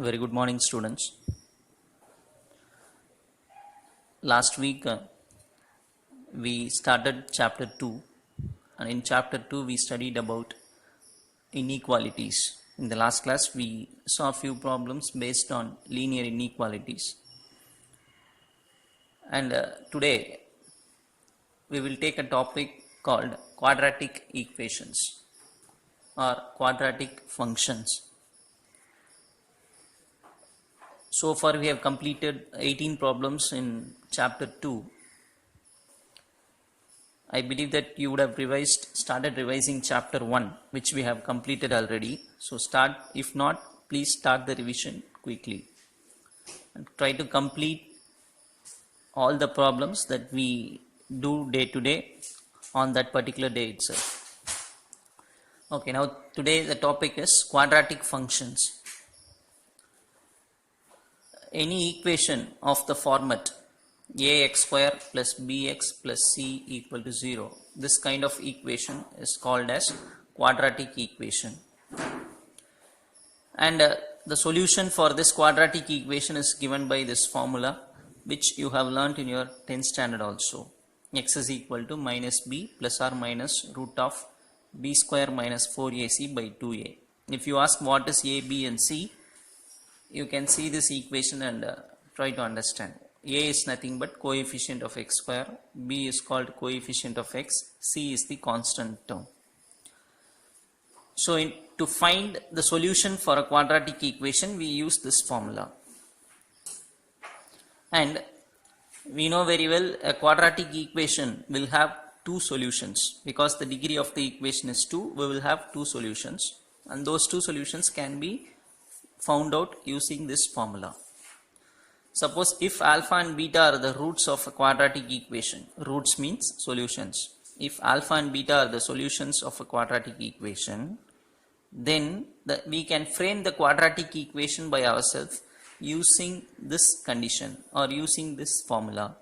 Very good morning, students. Last week we started chapter 2, and in chapter 2 we studied about inequalities. In the last class we saw a few problems based on linear inequalities, and today we will take a topic called quadratic equations or quadratic functions. So far we have completed 18 problems in chapter 2. I believe that you would have started revising chapter 1, which we have completed already. So if not, please start the revision quickly and try to complete all the problems that we do day to day on that particular day itself. Okay, now today the topic is quadratic functions. Any equation of the format ax square plus bx plus c equal to 0. This kind of equation is called as quadratic equation. And the solution for this quadratic equation is given by this formula, which you have learnt in your 10th standard also. X is equal to minus b plus or minus root of b square minus 4ac by 2a. If you ask what is a, b and c, you can see this equation and try to understand. A is nothing but coefficient of x square, b is called coefficient of x, c is the constant term. So to find the solution for a quadratic equation, we use this formula. And we know very well a quadratic equation will have two solutions. Because the degree of the equation is 2, we will have two solutions. And those two solutions can be found out using this formula. Suppose if alpha and beta are the roots of a quadratic equation, roots means solutions. If alpha and beta are the solutions of a quadratic equation, then we can frame the quadratic equation by ourselves using this condition or using this formula.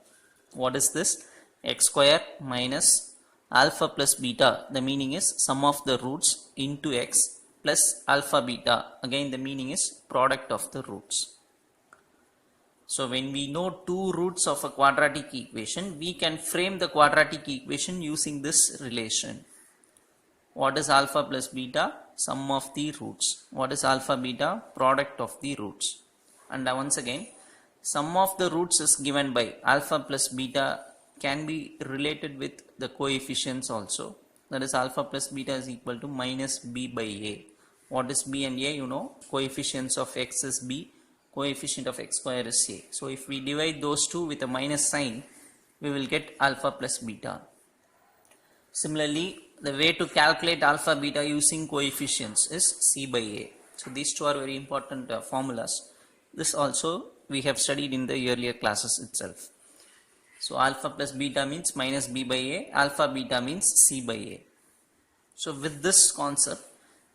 What is this? X square minus alpha plus beta, the meaning is sum of the roots into x plus alpha beta, again the meaning is product of the roots. So when we know two roots of a quadratic equation, we can frame the quadratic equation using this relation. What is alpha plus beta? Sum of the roots. What is alpha beta? Product of the roots. And once again, sum of the roots is given by alpha plus beta can be related with the coefficients also. That is alpha plus beta is equal to minus b by a. What is b and a? You know, coefficients of x is b, coefficient of x square is a. So if we divide those two with a minus sign, we will get alpha plus beta. Similarly, the way to calculate alpha beta using coefficients is c by a. So these two are very important formulas. This also we have studied in the earlier classes itself. So alpha plus beta means minus b by a, alpha beta means c by a. So with this concept,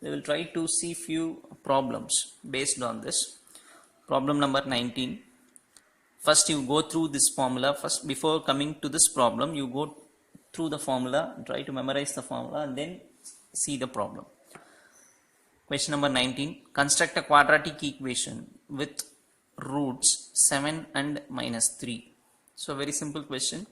we will try to see few problems based on this. Problem number 19. First you go through this formula. First, before coming to this problem, you go through the formula, try to memorize the formula and then see the problem. Question number 19. Construct a quadratic equation with roots 7 and minus 3. So very simple question.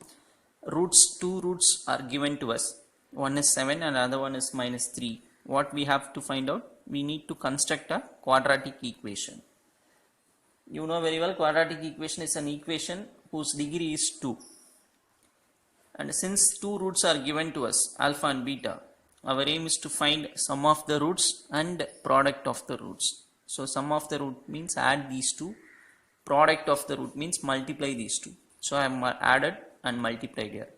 Two roots are given to us. One is 7 and another one is minus 3. What we have to find out? We need to construct a quadratic equation. You know very well quadratic equation is an equation whose degree is 2. And since two roots are given to us, alpha and beta, our aim is to find sum of the roots and product of the roots. So sum of the root means add these two. Product of the root means multiply these two. So I have added and multiplied here.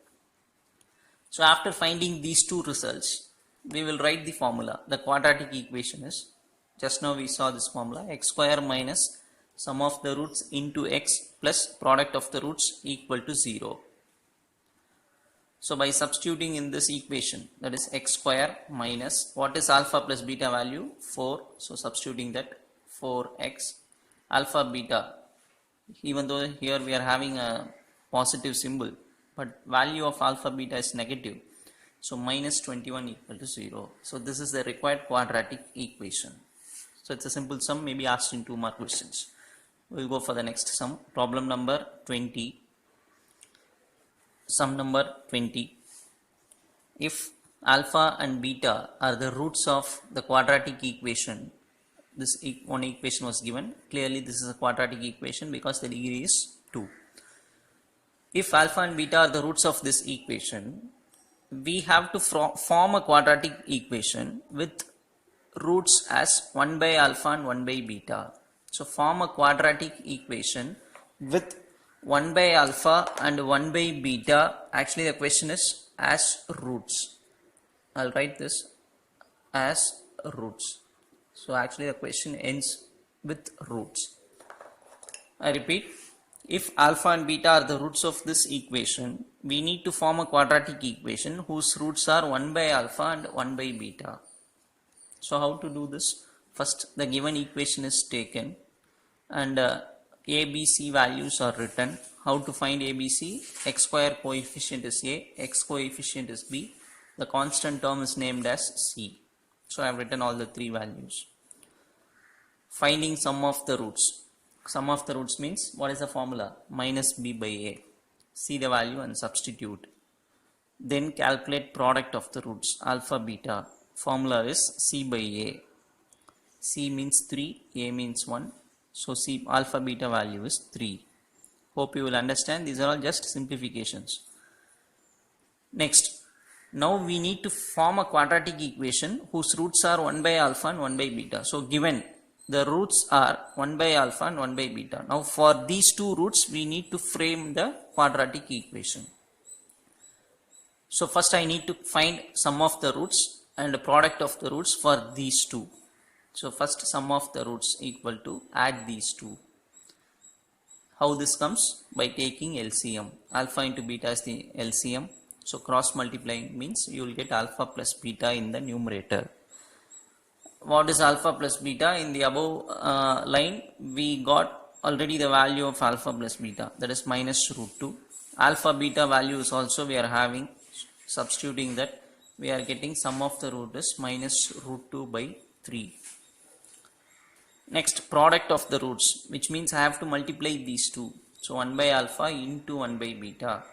So after finding these two results, we will write the formula. The quadratic equation is, just now we saw this formula, x square minus sum of the roots into x plus product of the roots equal to 0. So by substituting in this equation, that is x square minus, what is alpha plus beta value? 4. So substituting that 4x alpha beta, even though here we are having a positive symbol, but value of alpha beta is negative. So minus 21 equal to 0. So this is the required quadratic equation. So it's a simple sum, maybe asked in 2 mark questions. We'll go for the next sum. Problem number 20. Sum number 20. If alpha and beta are the roots of the quadratic equation, this one equation was given. Clearly this is a quadratic equation because the degree is 2. If alpha and beta are the roots of this equation, we have to form a quadratic equation with roots as 1 by alpha and 1 by beta. So form a quadratic equation with 1 by alpha and 1 by beta. Actually the question is as roots. I'll write this as roots. So actually the question ends with roots. I repeat, if alpha and beta are the roots of this equation, we need to form a quadratic equation whose roots are 1 by alpha and 1 by beta. So how to do this? First the given equation is taken and ABC values are written. How to find ABC? X square coefficient is A, X coefficient is B, the constant term is named as C. So I have written all the 3 values. Finding sum of the roots. Sum of the roots means, what is the formula? Minus B by A. See the value and substitute. Then calculate product of the roots, alpha beta. Formula is C by A. C means 3, A means 1. So C alpha beta value is 3. Hope you will understand. These are all just simplifications. Next, now we need to form a quadratic equation whose roots are 1 by alpha and 1 by beta. So given the roots are 1 by alpha and 1 by beta. Now for these 2 roots we need to frame the quadratic equation. So first I need to find sum of the roots and the product of the roots for these 2. So first sum of the roots equal to add these 2. How this comes? By taking LCM. Alpha into beta is the LCM. So cross multiplying means you will get alpha plus beta in the numerator. What is alpha plus beta? In the above line we got already the value of alpha plus beta, that is minus root 2. Alpha beta values also we are having. Substituting that we are getting sum of the root is minus root 2 by 3. Next, product of the roots, which means I have to multiply these 2. So 1 by alpha into 1 by beta.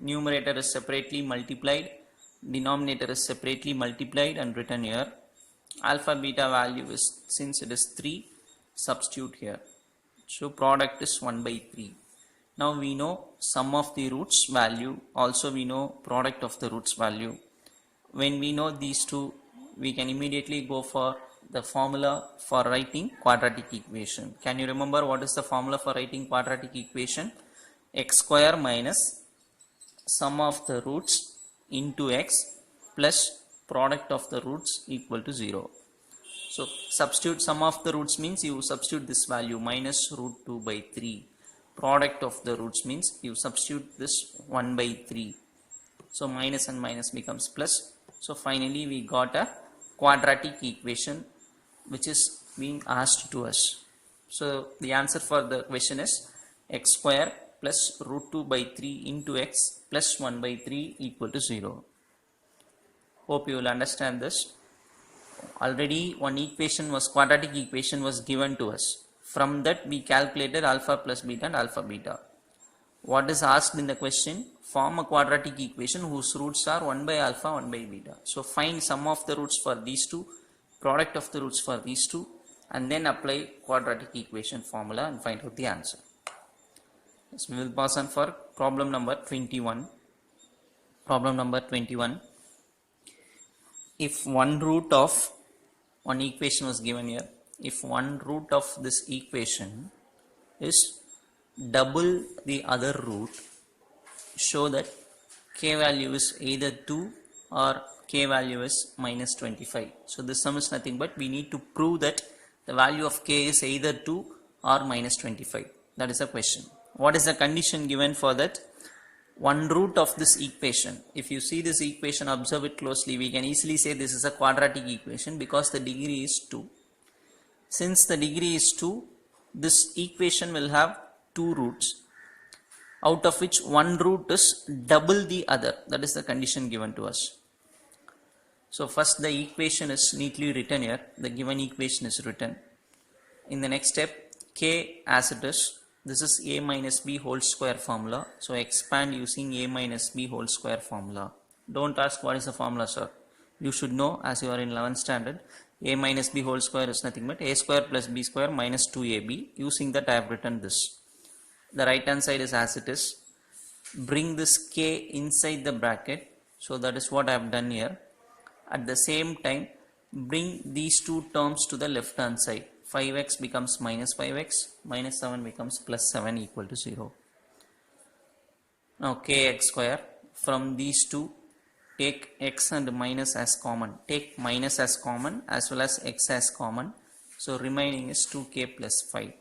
Numerator is separately multiplied, denominator is separately multiplied and written here. Alpha beta value is, since it is 3, substitute here. So product is 1 by 3. Now we know sum of the roots value, also we know product of the roots value. When we know these 2, we can immediately go for the formula for writing quadratic equation. Can you remember what is the formula for writing quadratic equation? X square minus sum of the roots into x plus product of the roots equal to 0. So substitute sum of the roots means you substitute this value minus root 2 by 3. Product of the roots means you substitute this 1 by 3. So minus and minus becomes plus. So finally we got a quadratic equation which is being asked to us. So the answer for the question is x square plus root 2 by 3 into x plus 1 by 3 equal to 0. Hope you will understand this. Already one equation was, quadratic equation was given to us. From that we calculated alpha plus beta and alpha beta. What is asked in the question? Form a quadratic equation whose roots are 1 by alpha, 1 by beta. So find sum of the roots for these 2, product of the roots for these 2, and then apply quadratic equation formula and find out the answer. So we will pass on for problem number 21. Problem number 21. If one root of one equation was given here, if one root of this equation is double the other root, show that k value is either 2 or k value is minus 25. So this sum is nothing but we need to prove that the value of k is either 2 or minus 25. That is the question. What is the condition given for that? One root of this equation. If you see this equation, observe it closely, we can easily say this is a quadratic equation because the degree is 2. Since the degree is 2, this equation will have 2 roots, out of which one root is double the other. That is the condition given to us. So first the equation is neatly written here. The given equation is written. In the next step, k as it is, this is a minus b whole square formula. So expand using a minus b whole square formula. Don't ask what is the formula, sir. You should know, as you are in 11th standard, a minus b whole square is nothing but a square plus b square minus 2ab. Using that I have written this. The right hand side is as it is. Bring this k inside the bracket. So that is what I have done here. At the same time, bring these two terms to the left hand side. 5x becomes minus 5x, minus 7 becomes plus 7 equal to 0. Now kx square, from these two, take x and minus as common. Take minus as common as well as x as common. So remaining is 2k plus 5.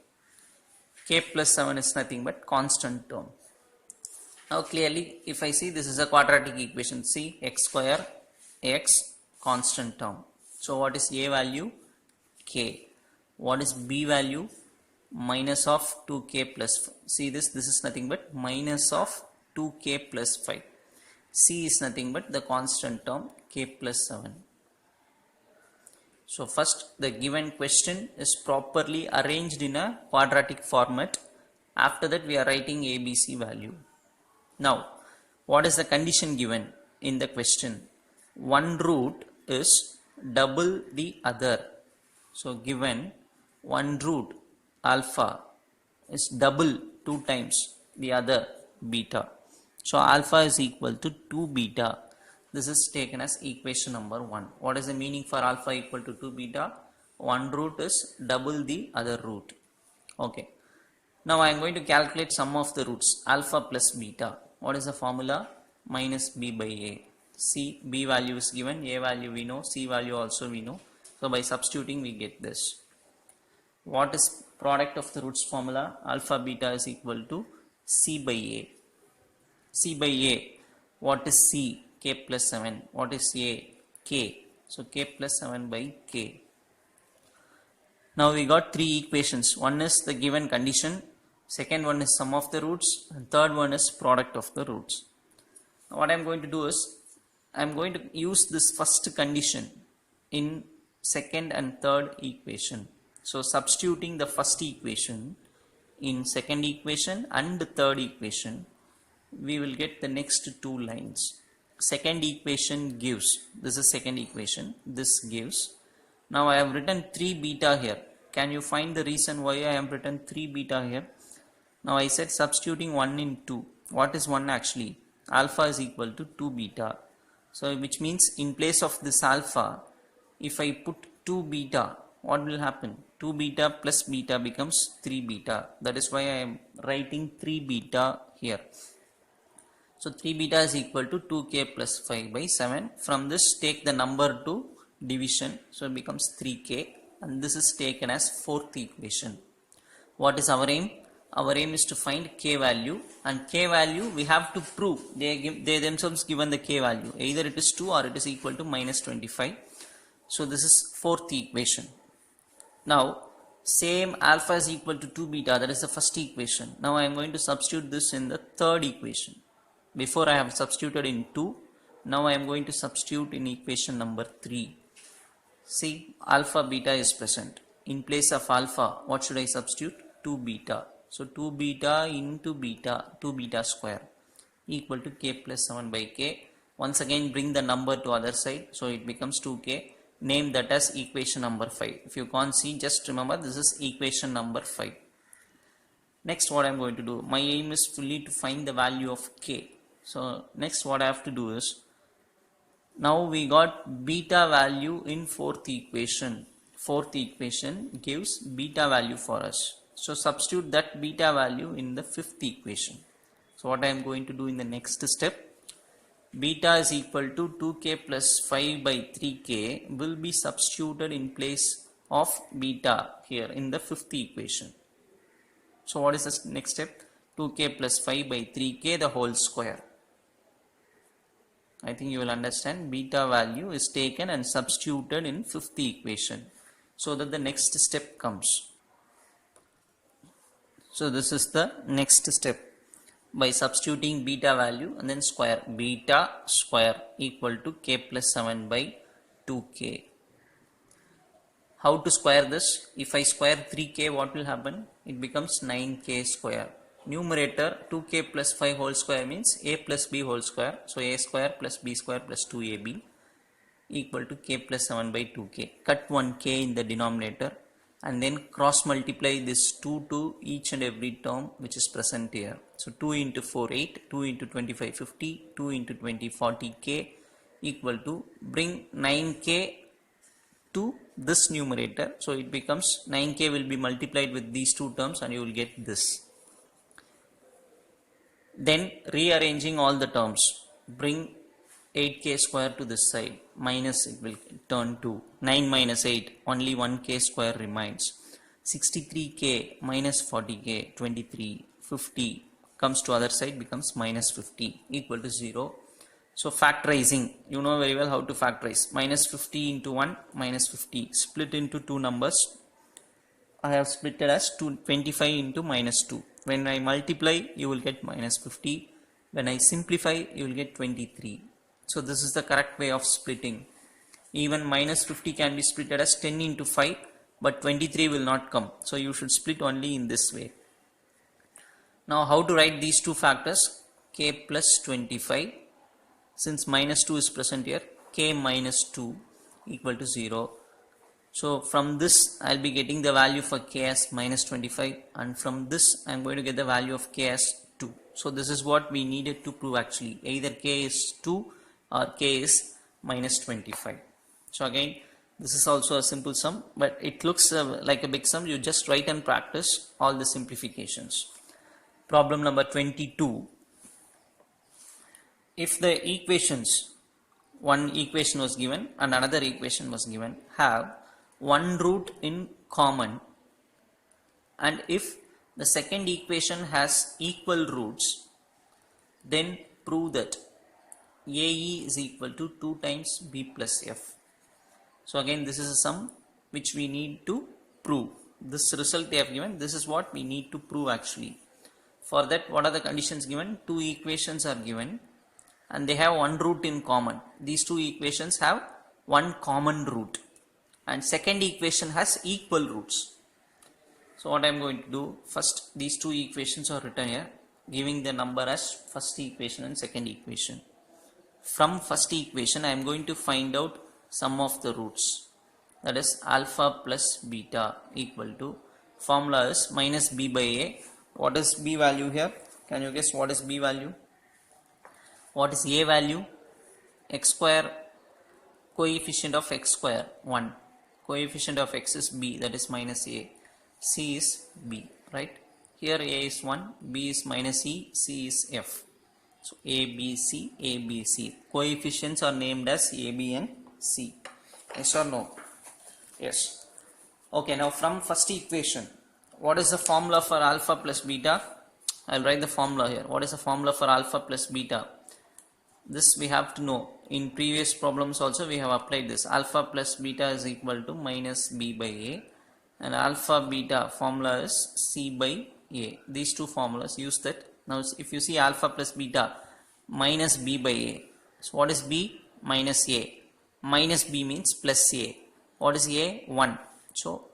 K plus 7 is nothing but constant term. Now clearly, if I see this is a quadratic equation, see x square, x, constant term. So what is a value? K. What is b value? Minus of 2k plus 5. See this is nothing but minus of 2k plus 5. C is nothing but the constant term k plus 7. So first the given question is properly arranged in a quadratic format. After that we are writing ABC value. Now what is the condition given in the question? One root is double the other. So given one root alpha is double 2 times the other beta. So alpha is equal to 2 beta. This is taken as equation number 1. What is the meaning for alpha equal to 2 beta? One root is double the other root. Okay. Now I am going to calculate sum of the roots, alpha plus beta. What is the formula? Minus b by a. C, b value is given, a value we know, c value also we know. So by substituting we get this. What is product of the roots formula? Alpha beta is equal to c by a. C by a. What is c? K plus 7. What is a? K. So k plus 7 by k. Now we got 3 equations. One is the given condition. Second one is sum of the roots. And third one is product of the roots. Now what I am going to do is, I am going to use this first condition in second and third equation. So substituting the first equation in second equation and the third equation, we will get the next 2 lines. Second equation gives, this is second equation, this gives. Now I have written 3 beta here. Can you find the reason why I have written 3 beta here? Now I said substituting 1 in 2. What is 1 actually? Alpha is equal to 2 beta. So which means in place of this alpha, if I put 2 beta, what will happen? 2 beta plus beta becomes 3 beta. That is why I am writing 3 beta here. So 3 beta is equal to 2k plus 5 by 7. From this take the number to division. So it becomes 3k, and this is taken as fourth equation. What is our aim? Our aim is to find k value, and k value we have to prove. They themselves given the k value. Either it is 2 or it is equal to minus 25. So this is fourth equation. Now same alpha is equal to 2 beta, that is the first equation. Now I am going to substitute this in the third equation. Before I have substituted in 2, now I am going to substitute in equation number 3. See, alpha beta is present. In place of alpha, what should I substitute? 2 beta. So 2 beta into beta, 2 beta square equal to k plus 7 by k. Once again bring the number to other side, so it becomes 2k. Name that as equation number 5. If you can't see, just remember this is equation number 5. Next what I am going to do, my aim is fully to find the value of k. So next what I have to do is, now we got beta value in fourth equation. Fourth equation gives beta value for us. So substitute that beta value in the fifth equation. So what I am going to do in the next step, beta is equal to 2k plus 5 by 3k will be substituted in place of beta here in the fifth equation. So what is the next step? 2k plus 5 by 3k the whole square. I think you will understand. Beta value is taken and substituted in fifth equation, so that the next step comes. So this is the next step. By substituting beta value and then square, beta square equal to k plus 7 by 2k. How to square this? If I square 3k, what will happen? It becomes 9k square. Numerator 2k plus 5 whole square means a plus b whole square. So a square plus b square plus 2ab equal to k plus 7 by 2k. Cut 1k in the denominator and then cross multiply this 2 to each and every term which is present here. So 2 into 4 8, 2 into 25 50, 2 into 20 40k equal to, bring 9k to this numerator. So it becomes 9k will be multiplied with these two terms and you will get this. Then rearranging all the terms, bring 8k square to this side, minus it will turn to 9 minus 8, only 1k square remains. 63k minus 40k 23, 50 comes to other side, becomes minus 50 equal to 0. So factorizing, you know very well how to factorize. Minus 50 into 1 minus 50, split into two numbers. I have split it as 25 into minus 2. When I multiply, you will get minus 50. When I simplify, you will get 23. So this is the correct way of splitting. Even minus 50 can be split as 10 into 5, but 23 will not come. So you should split only in this way. Now how to write these two factors? K plus 25. Since minus 2 is present here, k minus 2 equal to 0. So from this I will be getting the value for k as minus 25, and from this I am going to get the value of k as 2. So this is what we needed to prove actually. Either k is 2 or k is minus 25. So again, this is also a simple sum, but it looks like a big sum. You just write and practice all the simplifications. Problem number 22. If the equations, one equation was given and another equation was given, have one root in common, and if the second equation has equal roots, then prove that AE is equal to 2 times B plus F. So again, this is a sum which we need to prove. This result they have given, this is what we need to prove actually. For that, what are the conditions given? Two equations are given and they have one root in common. These two equations have one common root, and second equation has equal roots. So what I am going to do, first these two equations are written here, giving the number as first equation and second equation. From first equation I am going to find out sum of the roots, that is alpha plus beta equal to, formula is minus b by a. What is b value here? Can you guess what is b value? What is a value? X square, coefficient of x square 1, coefficient of x is b, that is minus a, c is b, right? Here a is 1, b is minus e, c is f. So a b c, coefficients are named as a, b and c. Yes or no? Yes. Okay, now from first equation, what is the formula for alpha plus beta? I will write the formula here. What is the formula for alpha plus beta? This we have to know. In previous problems also we have applied this. Alpha plus beta is equal to minus b by a, and alpha beta formula is c by a. These two formulas, use that. Now if you see alpha plus beta minus b by a, so what is b? Minus a. Minus b means plus a. What is a? 1. So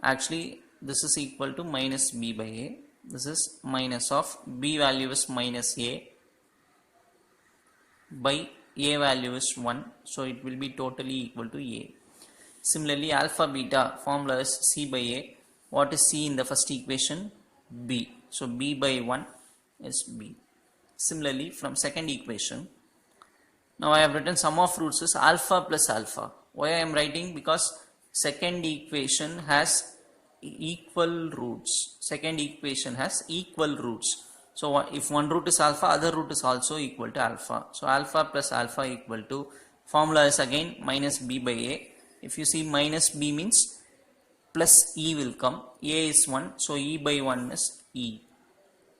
actually this is equal to minus b by a. This is minus of b value is minus a by a value is 1, so it will be totally equal to a. Similarly, alpha beta formula is c by a. What is c in the first equation? B. So b by 1 is b. Similarly, from second equation, now I have written sum of roots is alpha plus alpha. Why I am writing? Because second equation has equal roots. Second equation has equal roots. So if one root is alpha, other root is also equal to alpha. So alpha plus alpha equal to, formula is again minus b by a. If you see minus b means plus e will come. A is 1, so e by 1 is e.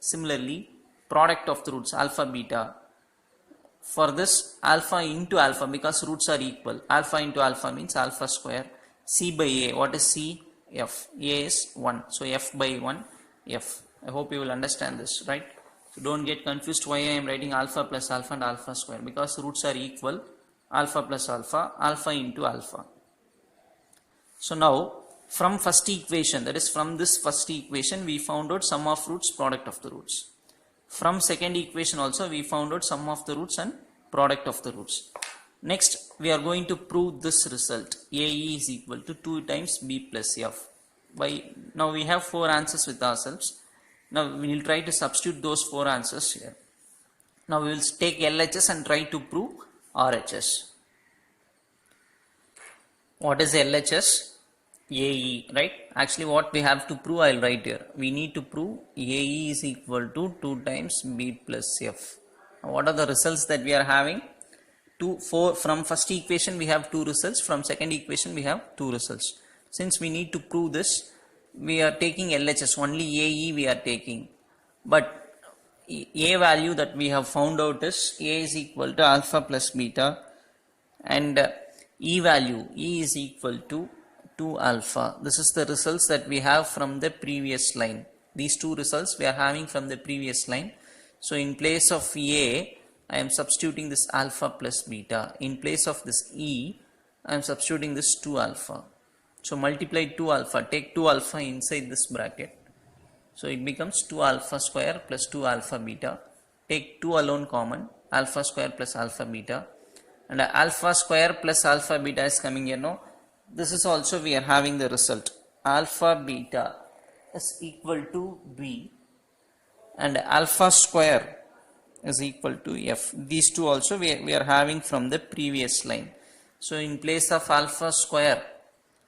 Similarly, product of the roots alpha beta. For this, alpha into alpha, because roots are equal. Alpha into alpha means alpha square. C by a. What is c? F. A is 1, so f by 1 f. I hope you will understand this, right? So don't get confused why I am writing alpha plus alpha and alpha square, because roots are equal alpha plus alpha, alpha into alpha. So now from first equation, that is from this first equation, we found out sum of roots, product of the roots. From second equation also we found out sum of the roots and product of the roots. Next we are going to prove this result, AE is equal to 2 times B plus F. Now we have 4 answers with ourselves. Now we will try to substitute those 4 answers here. Now we will take LHS and try to prove RHS. What is LHS? AE, right? Actually what we have to prove, I will write here. We need to prove AE is equal to 2 times B plus F. What are the results that we are having? From first equation we have 2 results, from second equation we have 2 results. Since we need to prove this, we are taking LHS, only AE we are taking. But A value that we have found out is A is equal to alpha plus beta, and E value, E is equal to 2 alpha. This is the results that we have from the previous line. These 2 results we are having from the previous line. So in place of A, I am substituting this alpha plus beta. In place of this E, I am substituting this 2 alpha. So multiply 2 alpha, take 2 alpha inside this bracket. So it becomes 2 alpha square plus 2 alpha beta. Take 2 alone common, alpha square plus alpha beta. And alpha square plus alpha beta is coming here now. This is also we are having the result. Alpha beta is equal to B and alpha square is equal to F. These 2 also we are having from the previous line. So in place of alpha square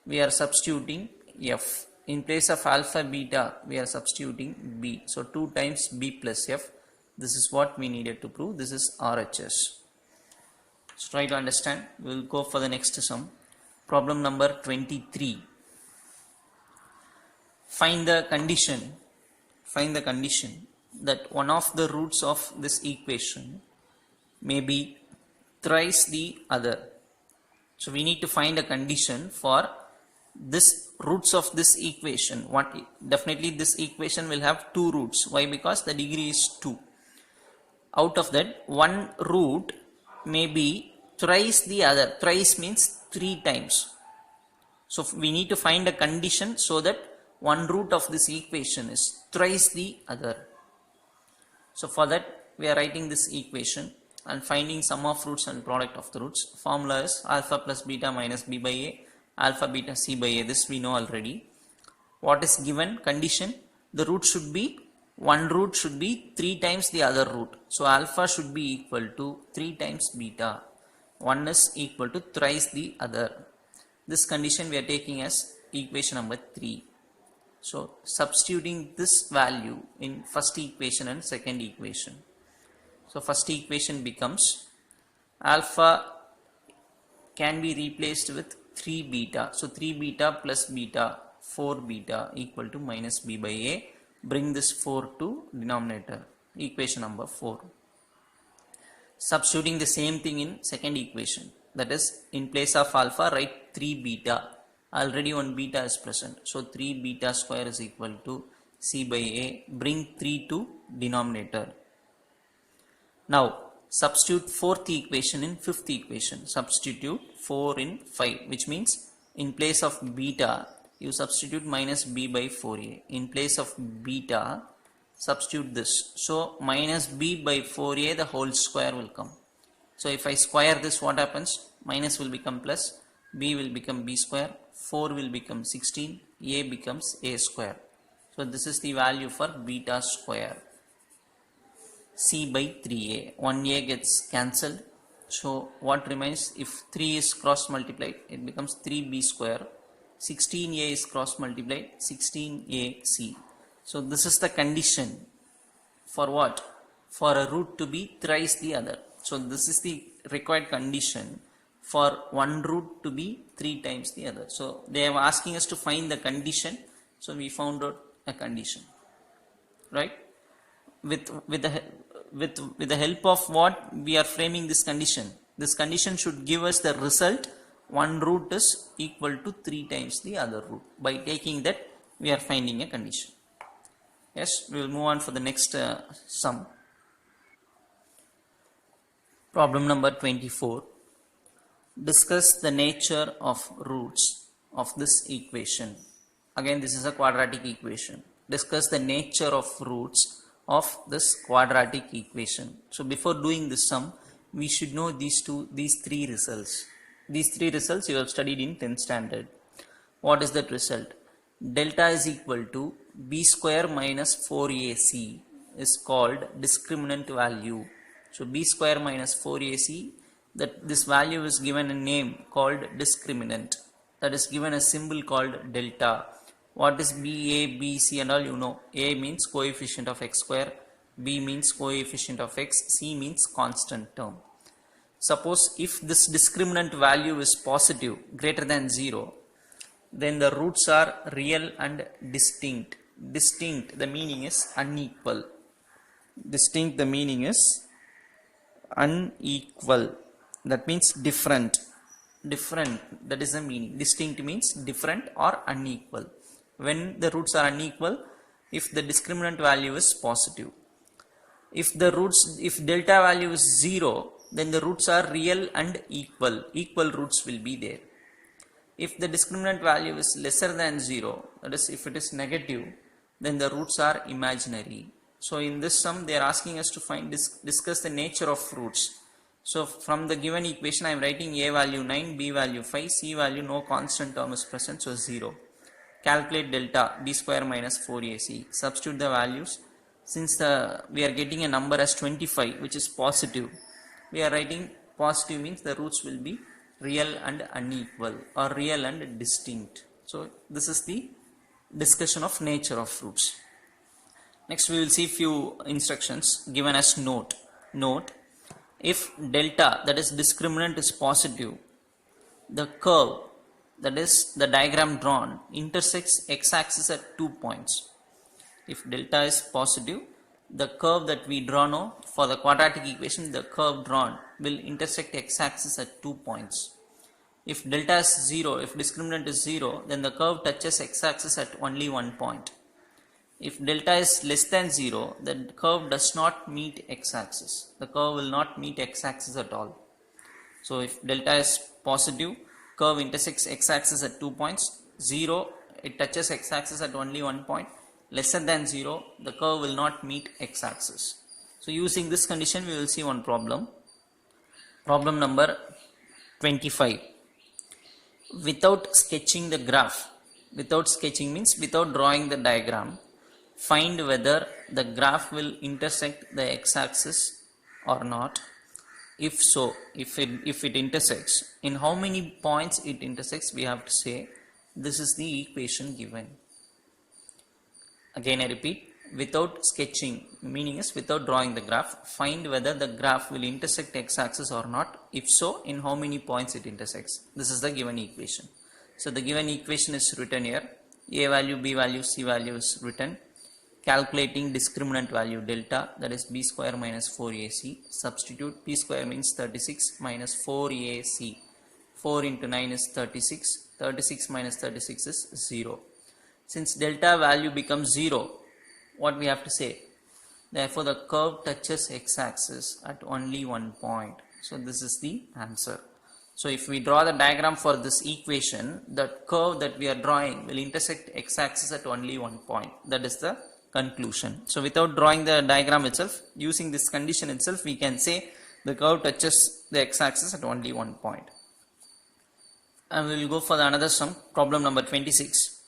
we are substituting F. In place of alpha beta we are substituting B. So 2 times B plus F. This is what we needed to prove. This is RHS. So try to understand. We will go for the next sum. Problem number 23. Find the condition that one of the roots of this equation may be thrice the other. So we need to find a condition for this roots of this equation. Definitely this equation will have 2 roots. Why? Because the degree is 2. Out of that, one root may be thrice the other. Thrice means 3 times. So we need to find a condition so that one root of this equation is thrice the other. So for that we are writing this equation and finding sum of roots and product of the roots. Formula is alpha plus beta minus B by A, alpha beta C by A. This we know already. What is given condition? The root should be, one root should be 3 times the other root. So alpha should be equal to 3 times beta. One is equal to thrice the other. This condition we are taking as equation number 3. So substituting this value in first equation and second equation. So first equation becomes alpha can be replaced with 3 beta. So 3 beta plus beta, 4 beta equal to minus B by A. Bring this 4 to denominator. Equation number 4. Substituting the same thing in second equation, that is in place of alpha write 3 beta. Already one beta is present, so 3 beta square is equal to C by A. Bring 3 to denominator. Now substitute fourth equation in fifth equation. Substitute 4 in 5, which means in place of beta you substitute minus B by 4A. In place of beta substitute this. So minus B by 4A, the whole square will come. So if I square this, what happens? Minus will become plus, B will become B square, 4 will become 16, A becomes A square. So this is the value for beta square. C by 3A. 1A gets cancelled. So what remains? If 3 is cross multiplied, it becomes 3B square. 16A is cross multiplied, 16AC. So this is the condition for what? For a root to be thrice the other. So this is the required condition for one root to be 3 times the other. So they are asking us to find the condition. So we found out a condition, right? With the help of what we are framing this condition. This condition should give us the result. One root is equal to 3 times the other root. By taking that, we are finding a condition. Yes, we will move on for the next sum. Problem number 24. Discuss the nature of roots of this equation. Again, this is a quadratic equation. Discuss the nature of roots of this quadratic equation. So before doing this sum, we should know these three results. These three results you have studied in 10th standard. What is that result? Delta is equal to b square minus 4ac is called discriminant value. So b square minus 4ac, that this value is given a name called discriminant, that is given a symbol called delta. What is b, a, b, c and all you know. A means coefficient of x square, b means coefficient of x, c means constant term. Suppose if this discriminant value is positive, greater than 0, then the roots are real and distinct. Distinct, the meaning is unequal. Distinct, the meaning is unequal. That means different. Different, that is the meaning. Distinct means different or unequal. When the roots are unequal, if the discriminant value is positive. If delta value is 0, then the roots are real and equal. Equal roots will be there. If the discriminant value is lesser than 0, that is if it is negative, then the roots are imaginary. So in this sum they are asking us to discuss the nature of roots. So from the given equation I am writing a value 9, b value 5, c value no constant term is present, so 0. Calculate delta b square minus 4ac. Substitute the values. Since we are getting a number as 25 which is positive, we are writing positive means the roots will be real and unequal or real and distinct. So this is the discussion of nature of roots. Next we will see few instructions given as note. Note, if delta, that is discriminant, is positive, the curve, that is the diagram drawn, intersects x-axis at 2 points. If delta is positive, the curve that we draw now for the quadratic equation, the curve drawn will intersect x-axis at 2 points. If delta is 0, if discriminant is 0, then the curve touches x-axis at only 1 point. If delta is less than 0, the curve does not meet x-axis. The curve will not meet x-axis at all. So if delta is positive, curve intersects x-axis at 2 points. 0, it touches x-axis at only 1 point. Lesser than 0, the curve will not meet x-axis. So using this condition, we will see one problem. Problem number 25. Without sketching the graph, without sketching means without drawing the diagram, find whether the graph will intersect the x-axis or not. If so, if it intersects, in how many points it intersects, we have to say. This is the equation given. Again I repeat, without sketching, meaning is without drawing the graph, find whether the graph will intersect x-axis or not. If so, in how many points it intersects. This is the given equation. So the given equation is written here. A value, b value, c value is written. Calculating discriminant value delta, that is b square minus 4ac. Substitute. B square means 36 minus 4ac. 4 into 9 is 36. 36 minus 36 is 0. Since delta value becomes 0, what we have to say? Therefore the curve touches x-axis at only 1 point. So this is the answer. So if we draw the diagram for this equation, the curve that we are drawing will intersect x-axis at only 1 point. That is the conclusion. So without drawing the diagram itself, using this condition itself, we can say the curve touches the x-axis at only 1 point. And we will go for another sum, problem number 26.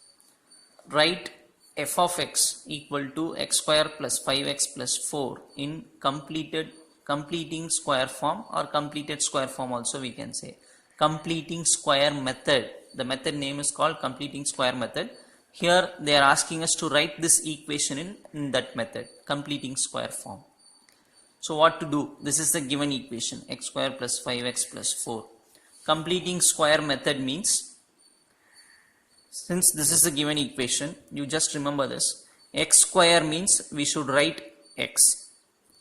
Write f of x equal to x square plus 5x plus 4 in completing square form, or completed square form also we can say. Completing square method. The method name is called completing square method. Here they are asking us to write this equation in that method, completing square form. So what to do? This is the given equation, x square plus 5x plus 4. Completing square method means, since this is the given equation, you just remember this. X square means we should write x.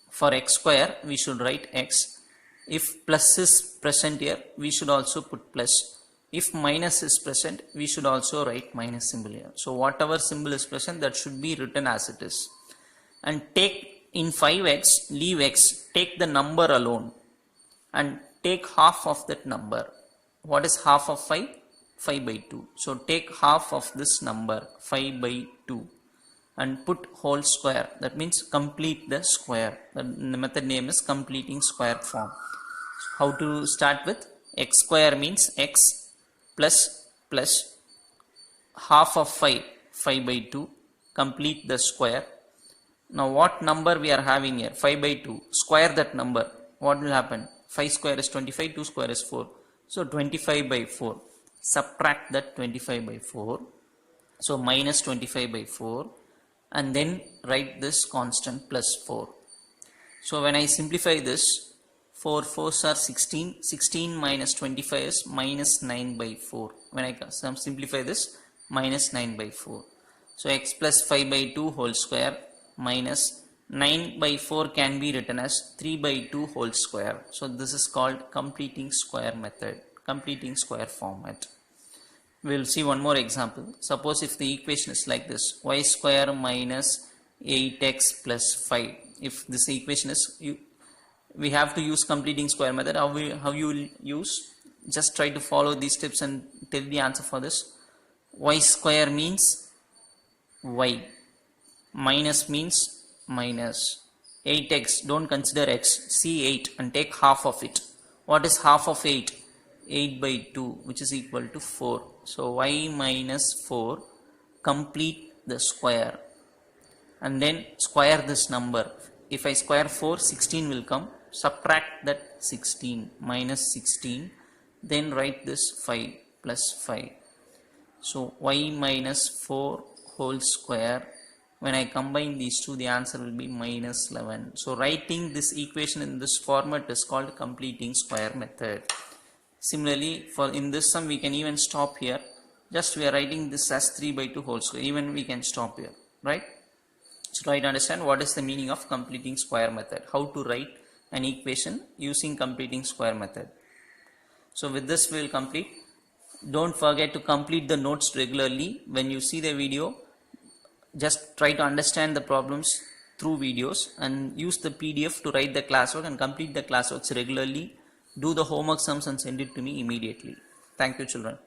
For x square, we should write x. If plus is present here, we should also put plus. If minus is present, we should also write minus symbol here. So whatever symbol is present, that should be written as it is. And take in 5x, leave x, take the number alone and take half of that number. What is half of 5? 5 by 2. So take half of this number 5 by 2 and put whole square. That means complete the square. The method name is completing square form. How to start with? X square means x plus half of 5 by 2, complete the square. Now what number we are having here? 5 by 2. Square that number. What will happen? 5 square is 25, 2 square is 4. So 25 by 4. Subtract that 25 by 4. So minus 25 by 4. And then write this constant plus 4. So when I simplify this, 4 4s are 16. 16 minus 25 is minus 9 by 4. When I simplify this, minus 9 by 4. So x plus 5 by 2 whole square minus 9 by 4 can be written as 3 by 2 whole square. So this is called completing square method, completing square format. We will see one more example. Suppose if the equation is like this, y square minus 8x plus 5. If this equation is, we have to use completing square method. How you will use? Just try to follow these steps and tell the answer for this. Y square means y, minus means minus, 8x, don't consider x, see 8 and take half of it. What is half of 8? 8 by 2, which is equal to 4. So y minus 4, complete the square and then square this number. If I square 4, 16 will come. Subtract that 16, minus 16, then write this 5 plus 5. So y minus 4 whole square, when I combine these two, the answer will be minus 11. So writing this equation in this format is called completing square method. Similarly, for in this sum we can even stop here. Just we are writing this as 3 by 2 whole square. Even we can stop here, right? So try to understand what is the meaning of completing square method. How to write an equation using completing square method. So with this we will complete. Don't forget to complete the notes regularly. When you see the video, just try to understand the problems through videos and use the PDF to write the classwork and complete the classworks regularly. Do the homework sums and send it to me immediately. Thank you, children.